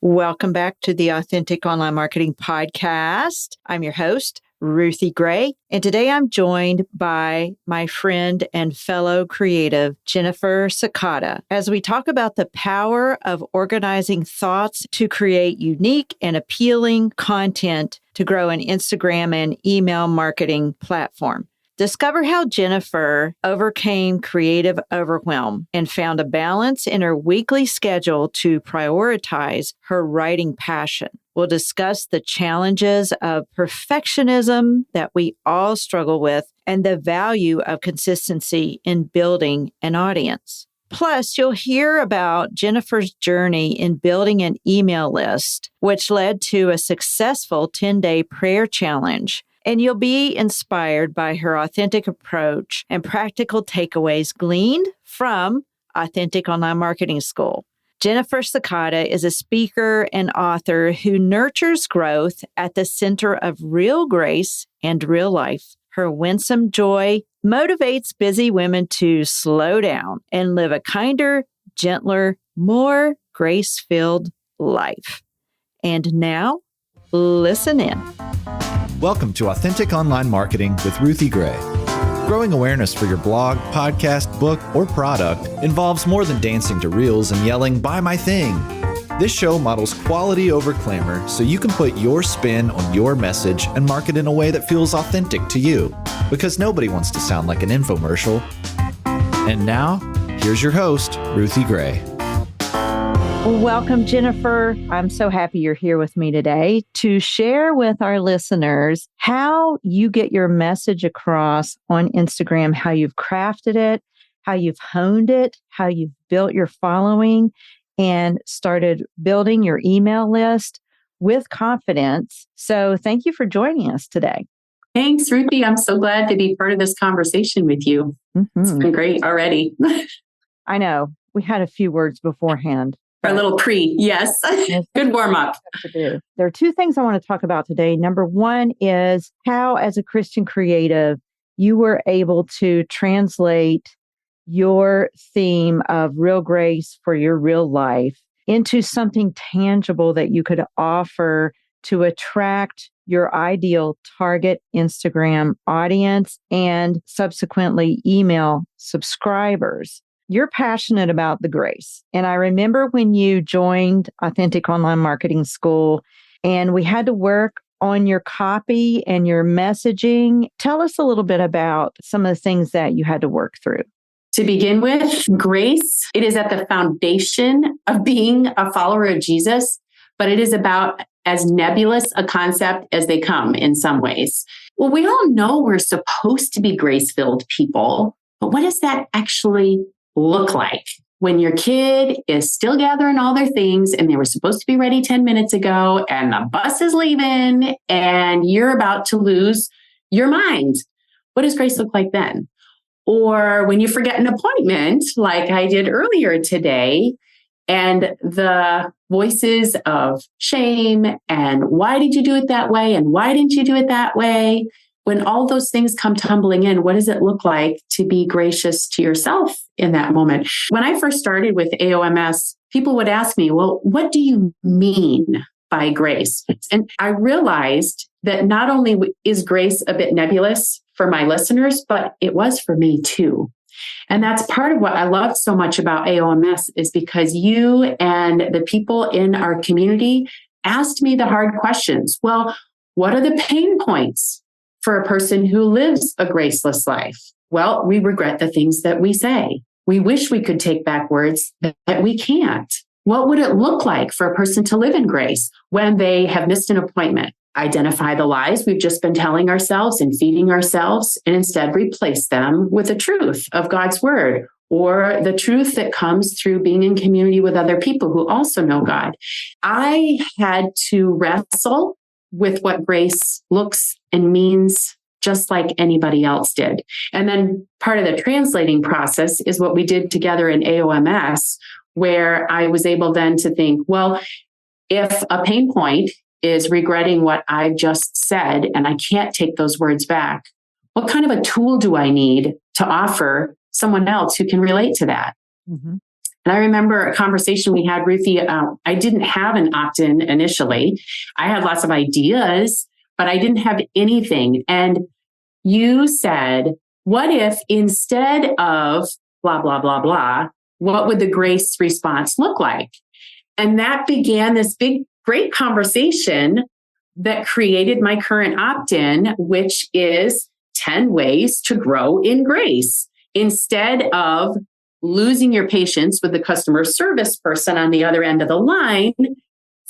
Welcome back to the Authentic Online Marketing Podcast. I'm your host, Ruthie Gray, and today I'm joined by my friend and fellow creative, Jennifer Sakata, as we talk about the power of organizing thoughts to create unique and appealing content to grow an Instagram and email marketing platform. Discover how Jennifer overcame creative overwhelm and found a balance in her weekly schedule to prioritize her writing passion. We'll discuss the challenges of perfectionism that we all struggle with and the value of consistency in building an audience. Plus, you'll hear about Jennifer's journey in building an email list, which led to a successful 10-day prayer challenge. And you'll be inspired by her authentic approach and practical takeaways gleaned from Authentic Online Marketing School. Jennifer Sakata is a speaker and author who nurtures growth at the center of real grace and real life. Her winsome joy motivates busy women to slow down and live a kinder, gentler, more grace-filled life. And now, listen in. Welcome to Authentic Online Marketing with Ruthie Gray. Growing awareness for your blog, podcast, book, or product involves more than dancing to reels and yelling, "Buy my thing." This show models quality over clamor so you can put your spin on your message and market in a way that feels authentic to you, because nobody wants to sound like an infomercial. And now, here's your host, Ruthie Gray. Welcome, Jennifer. I'm so happy you're here with me today to share with our listeners how you get your message across on Instagram, how you've crafted it, how you've honed it, how you've built your following and started building your email list with confidence. So thank you for joining us today. Thanks, Ruthie. I'm so glad to be part of this conversation with you. It's been great already. I know. We had a few words beforehand. Our little yes. Good warm up. There are two things I want to talk about today. Number one is how, as a Christian creative, you were able to translate your theme of real grace for your real life into something tangible that you could offer to attract your ideal target Instagram audience and subsequently email subscribers. You're passionate about the grace. And I remember when you joined Authentic Online Marketing School and we had to work on your copy and your messaging. Tell us a little bit about some of the things that you had to work through. To begin with, grace, it is at the foundation of being a follower of Jesus, but it is about as nebulous a concept as they come in some ways. Well, we all know we're supposed to be grace-filled people, but what does that actually look like when your kid is still gathering all their things and they were supposed to be ready 10 minutes ago and the bus is leaving and you're about to lose your mind? What does grace look like then? Or when you forget an appointment like I did earlier today and the voices of shame and why did you do it that way? And why didn't you do it that way? When all those things come tumbling in, what does it look like to be gracious to yourself in that moment? When I first started with AOMS, people would ask me, well, what do you mean by grace? And I realized that not only is grace a bit nebulous for my listeners, but it was for me too. And that's part of what I love so much about AOMS is because you and the people in our community asked me the hard questions. Well, what are the pain points for a person who lives a graceless life? Well, we regret the things that we say. We wish we could take back words that we can't. What would it look like for a person to live in grace when they have missed an appointment? Identify the lies we've just been telling ourselves and feeding ourselves, and instead replace them with the truth of God's word or the truth that comes through being in community with other people who also know God. I had to wrestle with what grace looks and means just like anybody else did. And then part of the translating process is what we did together in AOMS, where I was able then to think, well, if a pain point is regretting what I've just said, and I can't take those words back, what kind of a tool do I need to offer someone else who can relate to that? Mm-hmm. And I remember a conversation we had, Ruthie. I didn't have an opt-in initially. I had lots of ideas, but I didn't have anything. And you said, what if instead of blah, blah, blah, blah, what would the grace response look like? And that began this big, great conversation that created my current opt-in, which is 10 ways to grow in grace. Instead of losing your patience with the customer service person on the other end of the line,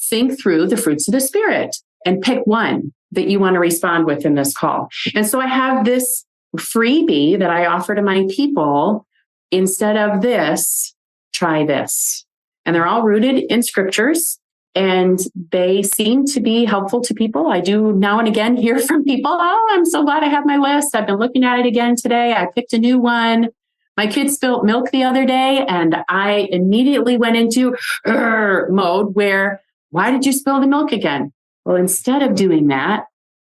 think through the fruits of the Spirit and pick one that you want to respond with in this call. And so I have this freebie that I offer to my people. Instead of this, try this. And they're all rooted in scriptures, and they seem to be helpful to people. I do now and again hear from people, oh, I'm so glad I have my list. I've been looking at it again today. I picked a new one. My kid spilled milk the other day, and I immediately went into mode where, why did you spill the milk again? Well, instead of doing that,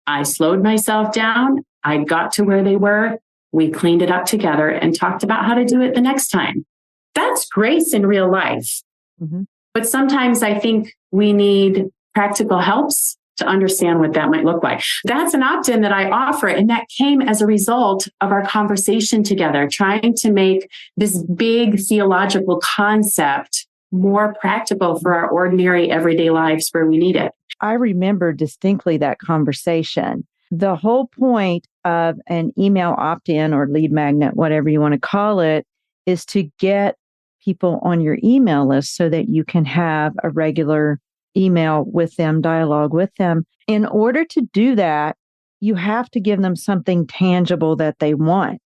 I slowed myself down. I got to where they were. We cleaned it up together and talked about how to do it the next time. That's grace in real life. Mm-hmm. But sometimes I think we need practical helps to understand what that might look like. That's an opt-in that I offer. And that came as a result of our conversation together, trying to make this big theological concept more practical for our ordinary everyday lives where we need it. I remember distinctly that conversation. The whole point of an email opt-in or lead magnet, whatever you want to call it, is to get people on your email list so that you can have a regular email with them, dialogue with them. In order to do that, you have to give them something tangible that they want.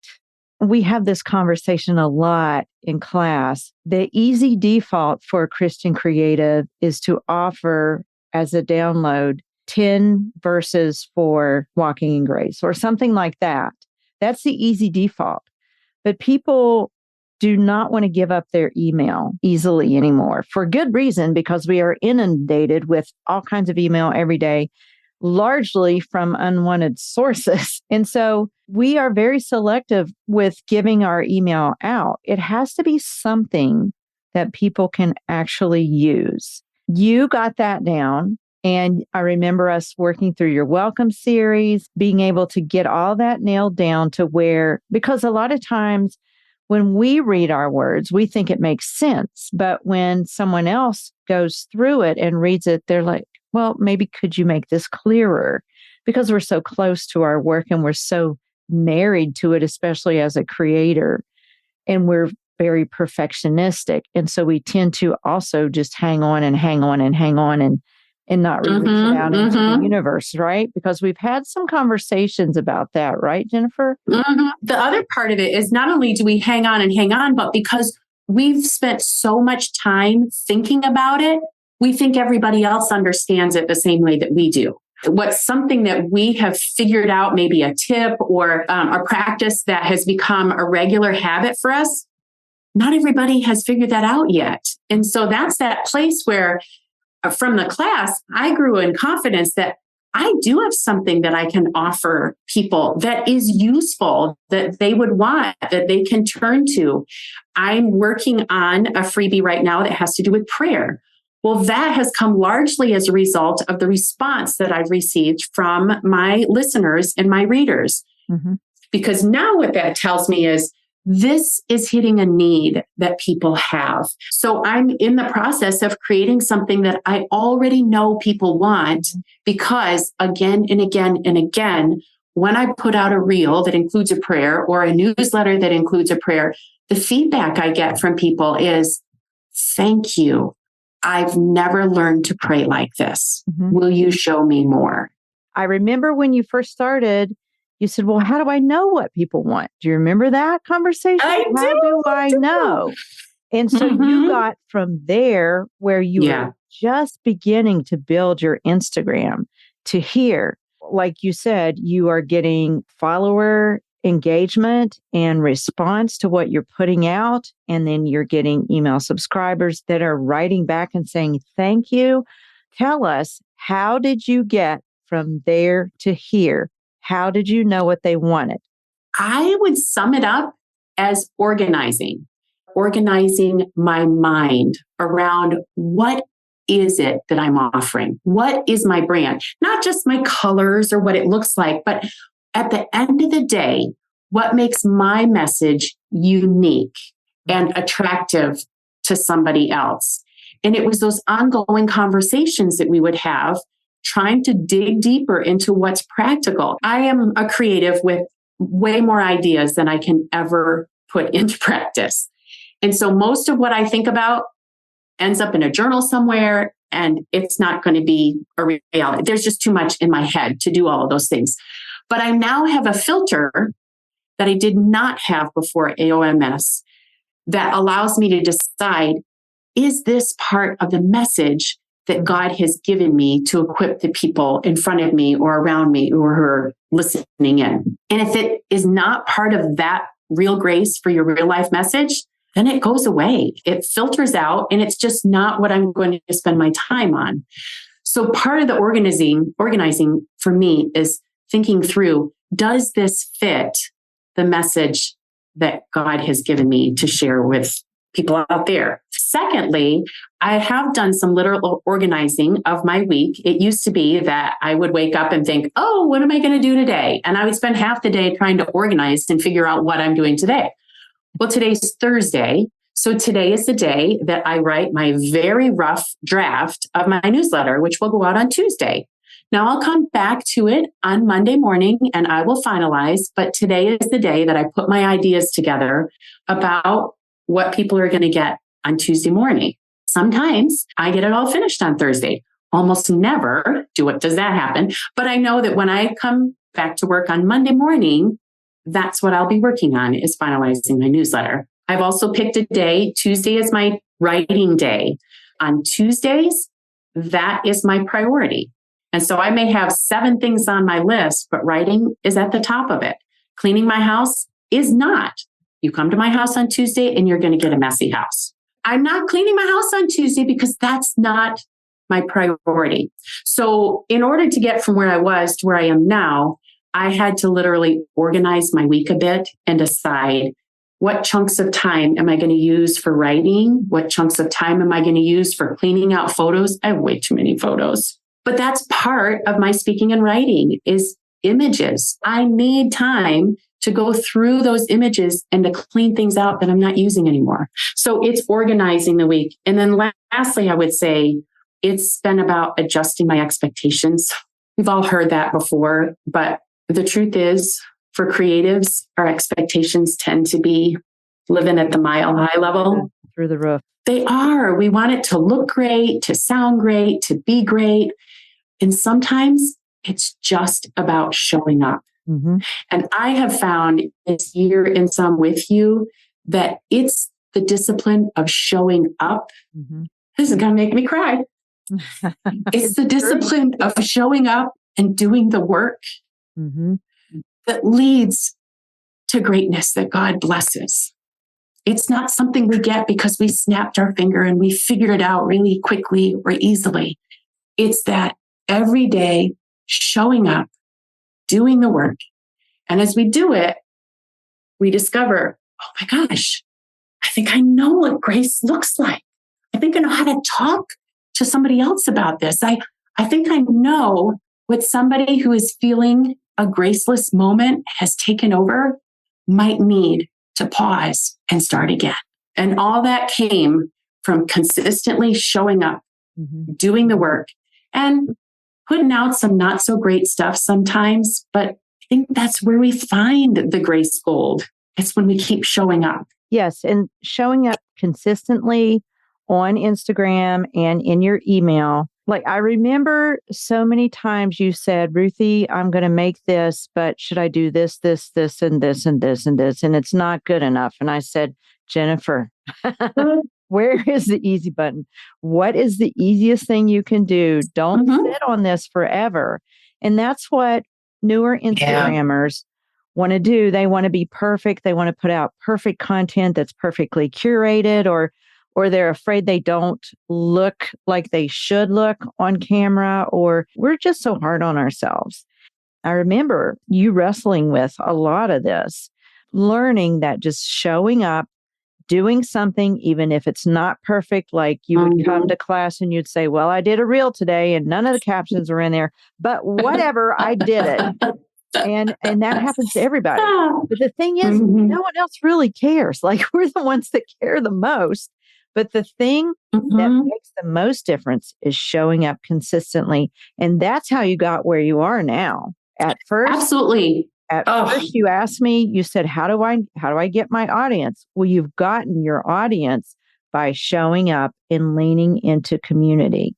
We have this conversation a lot in class. The easy default for a Christian creative is to offer as a download 10 verses for Walking in Grace or something like that. That's the easy default. But people do not want to give up their email easily anymore for good reason, because we are inundated with all kinds of email every day, largely from unwanted sources. And so we are very selective with giving our email out. It has to be something that people can actually use. You got that down. And I remember us working through your welcome series, being able to get all that nailed down to where, because a lot of times when we read our words, we think it makes sense. But when someone else goes through it and reads it, they're like, well, maybe could you make this clearer? Because we're so close to our work and we're so married to it, especially as a creator. And we're very perfectionistic. And so we tend to also just hang on and hang on and hang on and not release it out into the universe, right? Because we've had some conversations about that, right, Jennifer? The other part of it is not only do we hang on, but because we've spent so much time thinking about it, we think everybody else understands it the same way that we do. What's something that we have figured out, maybe a tip or a practice that has become a regular habit for us, not everybody has figured that out yet. And so that's that place where from the class, I grew in confidence that I do have something that I can offer people that is useful, that they would want, that they can turn to. I'm working on a freebie right now that has to do with prayer. Well, that has come largely as a result of the response that I've received from my listeners and my readers. Mm-hmm. Because now what that tells me is this is hitting a need that people have. So I'm in the process of creating something that I already know people want, because again and again and again, when I put out a reel that includes a prayer or a newsletter that includes a prayer, the feedback I get from people is, thank you. I've never learned to pray like this. Mm-hmm. Will you show me more? I remember when you first started, you said, well, how do I know what people want? Do you remember that conversation? I do I know? And so you got from there where you were just beginning to build your Instagram to here. Like you said, you are getting follower engagement and response to what you're putting out. And then you're getting email subscribers that are writing back and saying, thank you. Tell us, how did you get from there to here? How did you know what they wanted? I would sum it up as organizing. organizing my mind around what is it that I'm offering? What is my brand? Not just my colors or what it looks like, but at the end of the day, what makes my message unique and attractive to somebody else? And it was those ongoing conversations that we would have, trying to dig deeper into what's practical. I am a creative with way more ideas than I can ever put into practice. And so most of what I think about ends up in a journal somewhere, and it's not going to be a reality. There's just too much in my head to do all of those things. But I now have a filter that I did not have before AOMS that allows me to decide, is this part of the message that God has given me to equip the people in front of me or around me or who are listening in? And if it is not part of that real grace for your real life message, then it goes away. It filters out, and it's just not what I'm going to spend my time on. So part of the organizing for me is thinking through, does this fit the message that God has given me to share with people out there? Secondly, I have done some literal organizing of my week. It used to be that I would wake up and think, oh, what am I going to do today? And I would spend half the day trying to organize and figure out what I'm doing today. Well, today's Thursday. So today is the day that I write my very rough draft of my newsletter, which will go out on Tuesday. Now I'll come back to it on Monday morning and I will finalize, but today is the day that I put my ideas together about what people are going to get on Tuesday morning. Sometimes I get it all finished on Thursday. Almost never does that happen. But I know that when I come back to work on Monday morning, that's what I'll be working on, is finalizing my newsletter. I've also picked a day. Tuesday is my writing day. On Tuesdays, that is my priority. And so I may have 7 things on my list, but writing is at the top of it. Cleaning my house is not. You come to my house on Tuesday and you're going to get a messy house. I'm not cleaning my house on Tuesday because that's not my priority. So in order to get from where I was to where I am now, I had to literally organize my week a bit and decide, what chunks of time am I going to use for writing? What chunks of time am I going to use for cleaning out photos? I have way too many photos. But that's part of my speaking and writing, is images. I need time to go through those images and to clean things out that I'm not using anymore. So it's organizing the week. And then lastly, I would say it's been about adjusting my expectations. We've all heard that before, but the truth is, for creatives, our expectations tend to be living at the mile high level. Through the roof. They are. We want it to look great, to sound great, to be great. And sometimes it's just about showing up. Mm-hmm. And I have found this year in Some With You that it's the discipline of showing up. Mm-hmm. This is going to make me cry. It's the discipline of showing up and doing the work mm-hmm. that leads to greatness that God blesses. It's not something we get because we snapped our finger and we figured it out really quickly or easily. It's that every day showing up, doing the work. And as we do it, we discover, oh my gosh, I think I know what grace looks like. I think I know how to talk to somebody else about this. I think I know what somebody who is feeling a graceless moment has taken over might need to pause and start again. And all that came from consistently showing up, mm-hmm. doing the work, and putting out some not so great stuff sometimes. But I think that's where we find the grace gold. It's when we keep showing up. Yes. And showing up consistently on Instagram and in your email. Like, I remember so many times you said, Ruthie, I'm going to make this, but should I do this, this, this, and this, and this, and this? And it's not good enough. And I said, Jennifer, where is the easy button? What is the easiest thing you can do? Don't sit on this forever. And that's what newer Instagrammers want to do. They want to be perfect. They want to put out perfect content that's perfectly curated, or they're afraid they don't look like they should look on camera, or we're just so hard on ourselves. I remember you wrestling with a lot of this, learning that just showing up, doing something, even if it's not perfect, like you would come to class and you'd say, well, I did a reel today and none of the captions were in there, but whatever, I did it. And that happens to everybody. But the thing is, no one else really cares. Like we're the ones that care the most. But the thing that makes the most difference is showing up consistently. And that's how you got where you are now. At first, Absolutely. First you asked me, you said, how do I get my audience? Well, you've gotten your audience by showing up and leaning into community.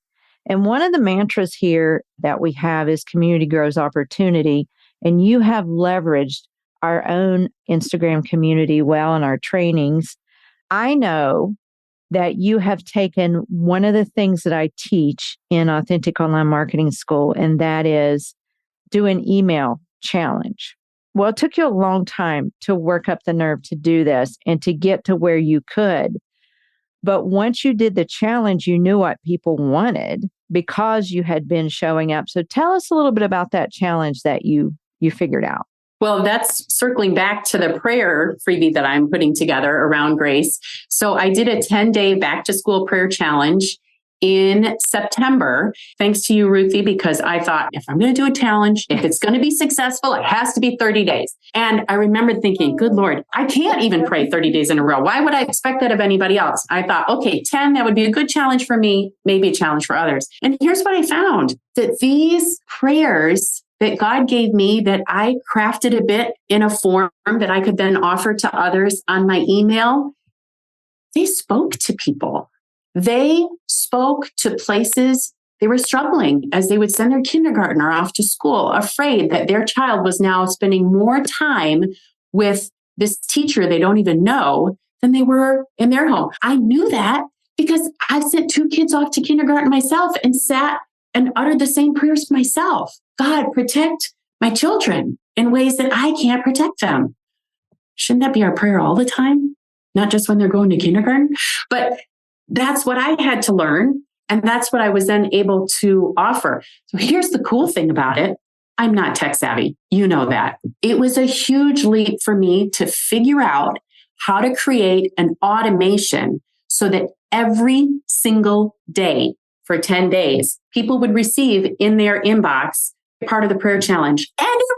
And one of the mantras here that we have is community grows opportunity. And you have leveraged our own Instagram community well in our trainings. I know that you have taken one of the things that I teach in Authentic Online Marketing School, and that is do an email challenge. Well, it took you a long time to work up the nerve to do this and to get to where you could. But once you did the challenge, you knew what people wanted because you had been showing up. So tell us a little bit about that challenge that you figured out. Well, that's circling back to the prayer freebie that I'm putting together around grace. So I did a 10-day back to school prayer challenge in September, thanks to you, Ruthie, because I thought if I'm going to do a challenge, if it's going to be successful, it has to be 30 days. And I remember thinking, good Lord, I can't even pray 30 days in a row. Why would I expect that of anybody else? I thought, okay, 10, that would be a good challenge for me, maybe a challenge for others. And here's what I found, that these prayers that God gave me, that I crafted a bit in a form that I could then offer to others on my email, they spoke to people. They spoke to places they were struggling as they would send their kindergartner off to school, afraid that their child was now spending more time with this teacher they don't even know than they were in their home. I knew that because I sent 2 kids off to kindergarten myself and sat and uttered the same prayers myself. God, protect my children in ways that I can't protect them. Shouldn't that be our prayer all the time? Not just when they're going to kindergarten, but that's what I had to learn. And that's what I was then able to offer. So here's the cool thing about it. I'm not tech savvy. You know that. It was a huge leap for me to figure out how to create an automation so that every single day for 10 days, people would receive in their inbox part of the prayer challenge. And it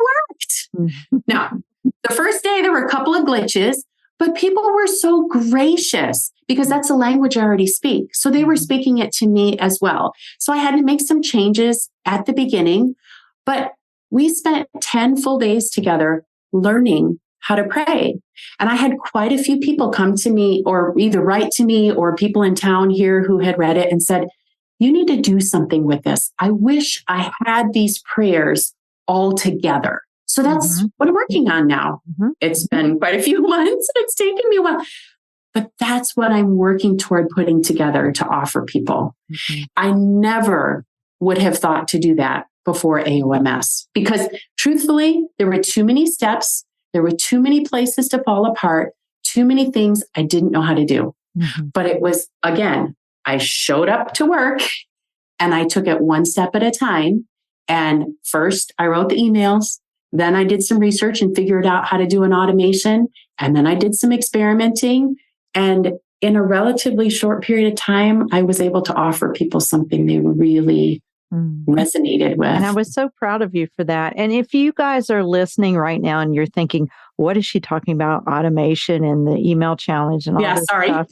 worked. Now, the first day, there were a couple of glitches, but people were so gracious because that's a language I already speak. So they were speaking it to me as well. So I had to make some changes at the beginning, but we spent 10 full days together learning how to pray. And I had quite a few people come to me or either write to me or people in town here who had read it and said, you need to do something with this. I wish I had these prayers all together. So that's what I'm working on now. It's been quite a few months. It's taken me a while, but that's what I'm working toward putting together to offer people. I never would have thought to do that before AOMS because truthfully, there were too many steps. There were too many places to fall apart, too many things I didn't know how to do. But it was, again, I showed up to work and I took it one step at a time. And first I wrote the emails. Then I did some research and figured out how to do an automation. And then I did some experimenting. And in a relatively short period of time, I was able to offer people something they really resonated with. And I was so proud of you for that. And if you guys are listening right now and you're thinking, what is she talking about? Automation and the email challenge and all this stuff.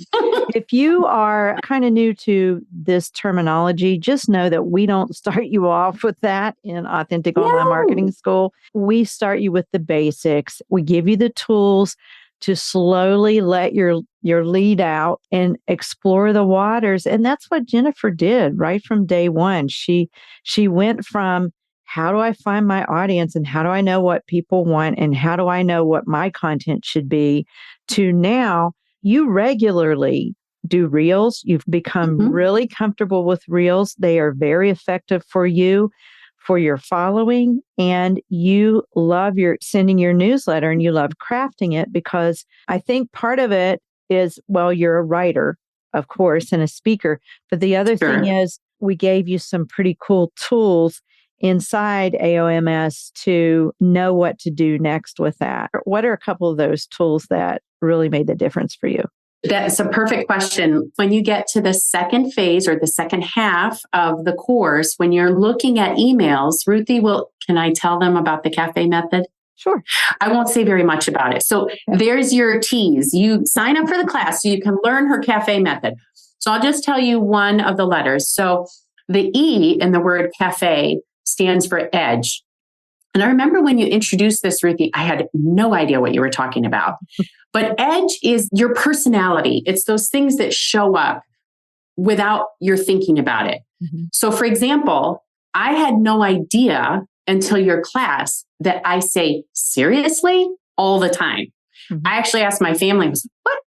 If you are kind of new to this terminology, just know that we don't start you off with that in Authentic Online Marketing School. We start you with the basics. We give you the tools to slowly let your lead out and explore the waters. And that's what Jennifer did right from day one. She went from how do I find my audience and how do I know what people want and how do I know what my content should be to now you regularly do reels. You've become really comfortable with reels. They are very effective for you, for your following, and you love sending your newsletter and you love crafting it because I think part of it is, well, you're a writer, of course, and a speaker. But the other thing is we gave you some pretty cool tools inside AOMS to know what to do next with that. What are a couple of those tools that really made the difference for you? That's a perfect question. When you get to the second phase or the second half of the course, when you're looking at emails, Ruthie can I tell them about the cafe method? Sure. I won't say very much about it. So there's your tease. You sign up for the class so you can learn her cafe method. So I'll just tell you one of the letters. So the E in the word cafe stands for edge. And I remember when you introduced this, Ruthie, I had no idea what you were talking about. But edge is your personality. It's those things that show up without your thinking about it. Mm-hmm. So, for example, I had no idea until your class that I say seriously all the time. Mm-hmm. I actually asked my family,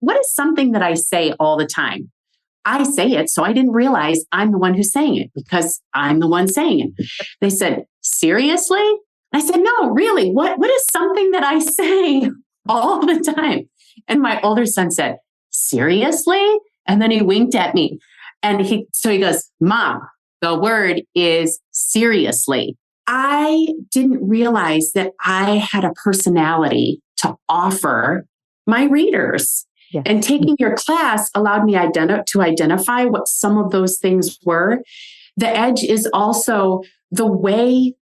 what is something that I say all the time? I say it, so I didn't realize I'm the one who's saying it because I'm the one saying it. They said, seriously? I said, no, really, what is something that I say all the time? And my older son said, seriously? And then he winked at me. And he goes, Mom, the word is seriously. I didn't realize that I had a personality to offer my readers. Yeah. And taking your class allowed me to identify what some of those things were. The edge is also the way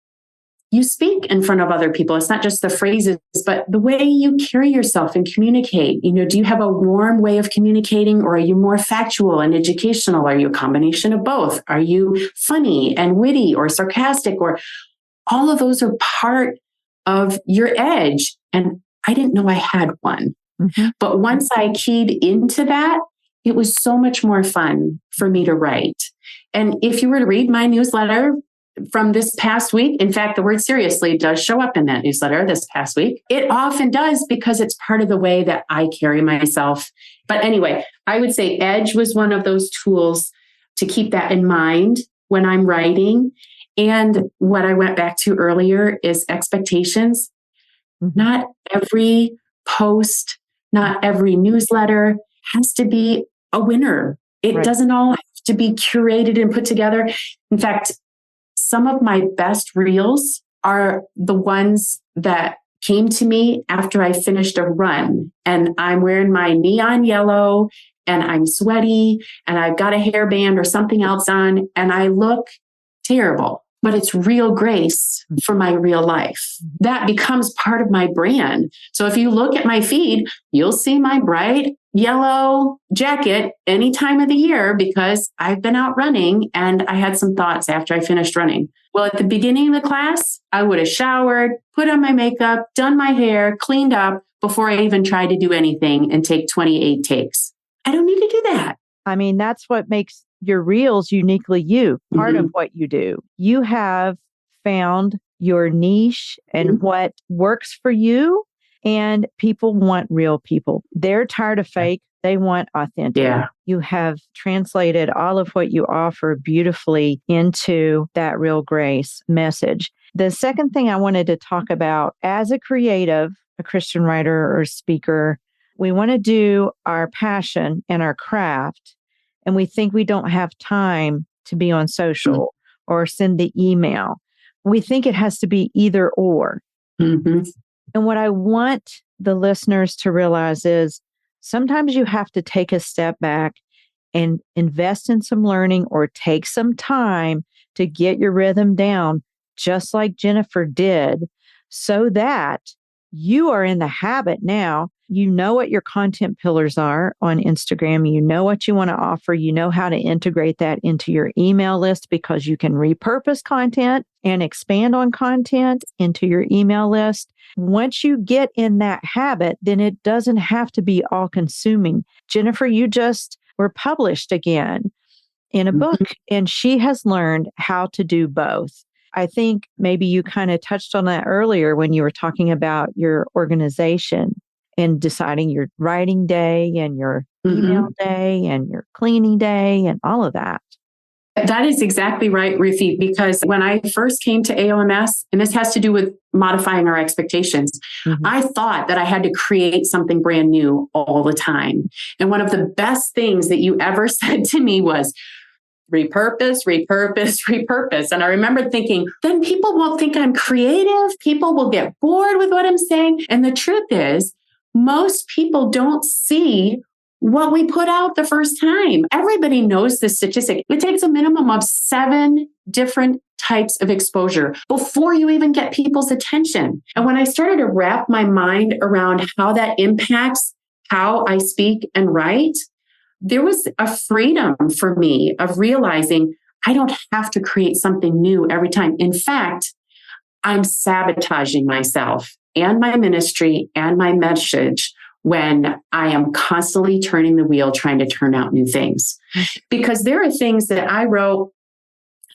you speak in front of other people. It's not just the phrases, but the way you carry yourself and communicate. Do you have a warm way of communicating, or are you more factual and educational? Are you a combination of both? Are you funny and witty or sarcastic? Or all of those are part of your edge. And I didn't know I had one. Mm-hmm. But once I keyed into that, it was so much more fun for me to write. And if you were to read my newsletter from this past week, in fact, the word seriously does show up in that newsletter this past week. It often does because it's part of the way that I carry myself. But anyway, I would say edge was one of those tools to keep that in mind when I'm writing. And what I went back to earlier is expectations. Mm-hmm. Not every post, not every newsletter has to be a winner. It Right. doesn't all have to be curated and put together. In fact, some of my best reels are the ones that came to me after I finished a run and I'm wearing my neon yellow and I'm sweaty and I've got a hairband or something else on and I look terrible, but it's real grace for my real life. That becomes part of my brand. So if you look at my feed, you'll see my bright yellow jacket any time of the year because I've been out running and I had some thoughts after I finished running. Well, at the beginning of the class, I would have showered, put on my makeup, done my hair, cleaned up before I even tried to do anything and take 28 takes. I don't need to do that. I mean, that's what makes your reels uniquely you, part of what you do. You have found your niche and what works for you. And people want real people. They're tired of fake. They want authentic. Yeah. You have translated all of what you offer beautifully into that real grace message. The second thing I wanted to talk about as a creative, a Christian writer or speaker, we want to do our passion and our craft. And we think we don't have time to be on social or send the email. We think it has to be either or. Mm-hmm. And what I want the listeners to realize is sometimes you have to take a step back and invest in some learning or take some time to get your rhythm down, just like Jennifer did, so that you are in the habit now. You know what your content pillars are on Instagram. You know what you want to offer. You know how to integrate that into your email list because you can repurpose content and expand on content into your email list. Once you get in that habit, then it doesn't have to be all consuming. Jennifer, you just were published again in a book, and she has learned how to do both. I think maybe you kind of touched on that earlier when you were talking about your organization and deciding your writing day and your email day and your cleaning day and all of that. That is exactly right, Ruthie, because when I first came to AOMS, and this has to do with modifying our expectations, I thought that I had to create something brand new all the time. And one of the best things that you ever said to me was, repurpose, repurpose, repurpose. And I remember thinking, then people won't think I'm creative. People will get bored with what I'm saying. And the truth is, most people don't see what we put out the first time. Everybody knows this statistic. It takes a minimum of 7 different types of exposure before you even get people's attention. And when I started to wrap my mind around how that impacts how I speak and write, there was a freedom for me of realizing I don't have to create something new every time. In fact, I'm sabotaging myself and my ministry and my message when I am constantly turning the wheel, trying to turn out new things. Because there are things that I wrote,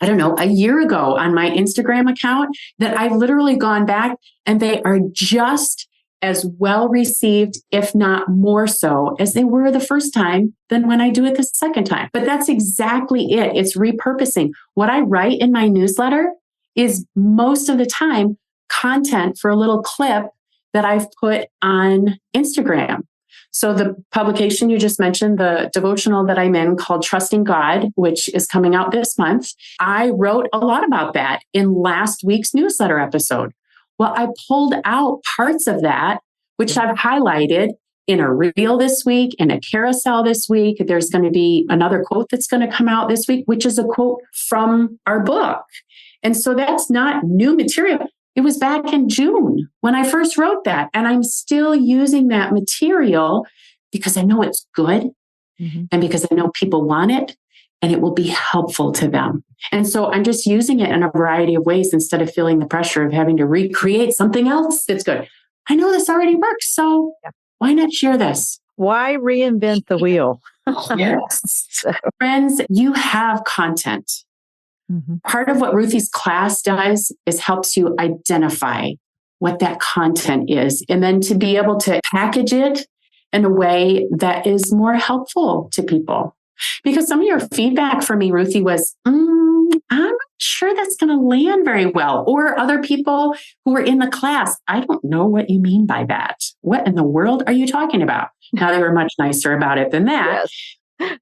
I don't know, a year ago on my Instagram account that I've literally gone back and they are just as well received, if not more so, as they were the first time than when I do it the second time. But that's exactly it. It's repurposing. What I write in my newsletter is most of the time content for a little clip that I've put on Instagram. So the publication you just mentioned, the devotional that I'm in called Trusting God, which is coming out this month, I wrote a lot about that in last week's newsletter episode. Well, I pulled out parts of that, which I've highlighted in a reel this week, in a carousel this week. There's going to be another quote that's going to come out this week, which is a quote from our book. And so that's not new material. It was back in June when I first wrote that. And I'm still using that material because I know it's good and because I know people want it and it will be helpful to them. And so I'm just using it in a variety of ways instead of feeling the pressure of having to recreate something else that's good. I know this already works, so why not share this? Why reinvent the wheel? Yes. Friends, you have content. Part of what Ruthie's class does is helps you identify what that content is, and then to be able to package it in a way that is more helpful to people. Because some of your feedback for me, Ruthie, was, I'm not sure that's going to land very well. Or other people who were in the class, I don't know what you mean by that. What in the world are you talking about? Now, they were much nicer about it than that. Yes.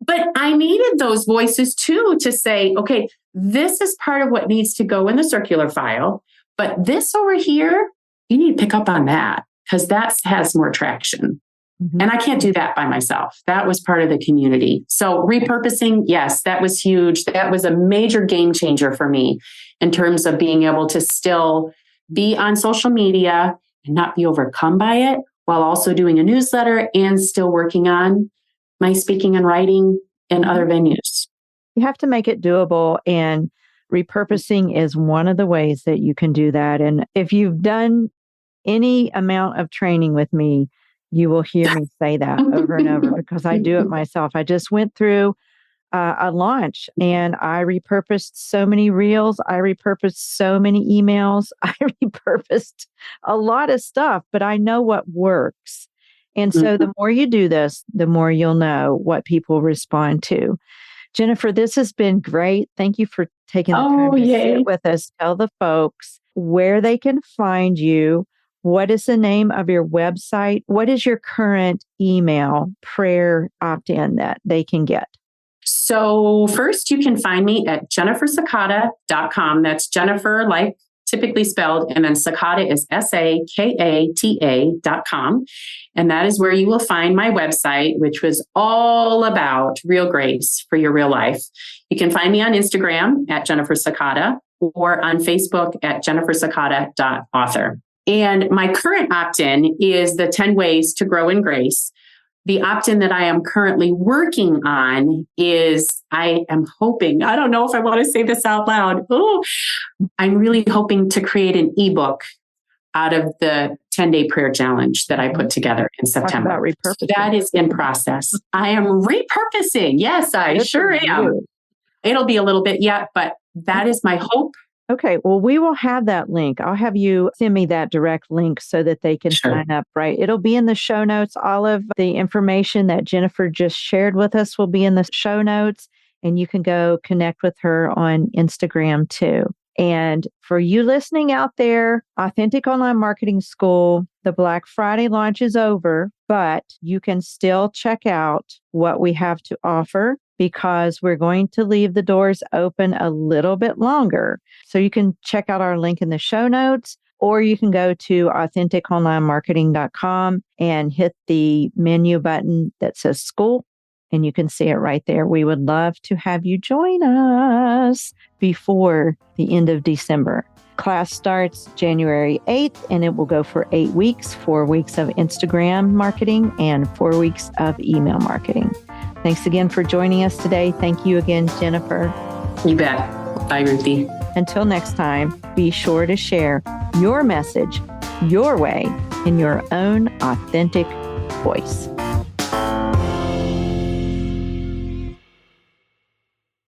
But I needed those voices too to say, okay, this is part of what needs to go in the circular file, but this over here, you need to pick up on that because that has more traction. And I can't do that by myself. That was part of the community. So repurposing, yes, that was huge. That was a major game changer for me in terms of being able to still be on social media and not be overcome by it while also doing a newsletter and still working on my speaking and writing in other venues. You have to make it doable, and repurposing is one of the ways that you can do that. And if you've done any amount of training with me, you will hear me say that over and over because I do it myself. I just went through a launch and I repurposed so many reels. I repurposed so many emails. I repurposed a lot of stuff, but I know what works. And so the more you do this, the more you'll know what people respond to. Jennifer, this has been great. Thank you for taking the time to sit with us. Tell the folks where they can find you. What is the name of your website? What is your current email prayer opt-in that they can get? So first, you can find me at jennifersakata.com. That's Jennifer, like typically spelled, and then Sakata is SAKATA.com. And that is where you will find my website, which was all about real grace for your real life. You can find me on Instagram at Jennifer Sakata or on Facebook at jennifersakata.author. And my current opt-in is the 10 ways to grow in grace. The opt-in that I am currently working on is, I am hoping, I don't know if I want to say this out loud. I'm really hoping to create an ebook out of the 10-day prayer challenge that I put together in September. Talk about repurposing. That is in process. I am repurposing. Yes, I sure am. It'll be a little bit yet, but that is my hope. Okay, well, we will have that link. I'll have you send me that direct link so that they can sign up, right? It'll be in the show notes. All of the information that Jennifer just shared with us will be in the show notes, and you can go connect with her on Instagram too. And for you listening out there, Authentic Online Marketing School, the Black Friday launch is over, but you can still check out what we have to offer because we're going to leave the doors open a little bit longer. So you can check out our link in the show notes, or you can go to AuthenticOnlineMarketing.com and hit the menu button that says school, and you can see it right there. We would love to have you join us before the end of December. Class starts January 8th, and it will go for 8 weeks, 4 weeks of Instagram marketing and 4 weeks of email marketing. Thanks again for joining us today. Thank you again, Jennifer. You bet. Bye, Ruthie. Until next time, be sure to share your message your way in your own authentic voice.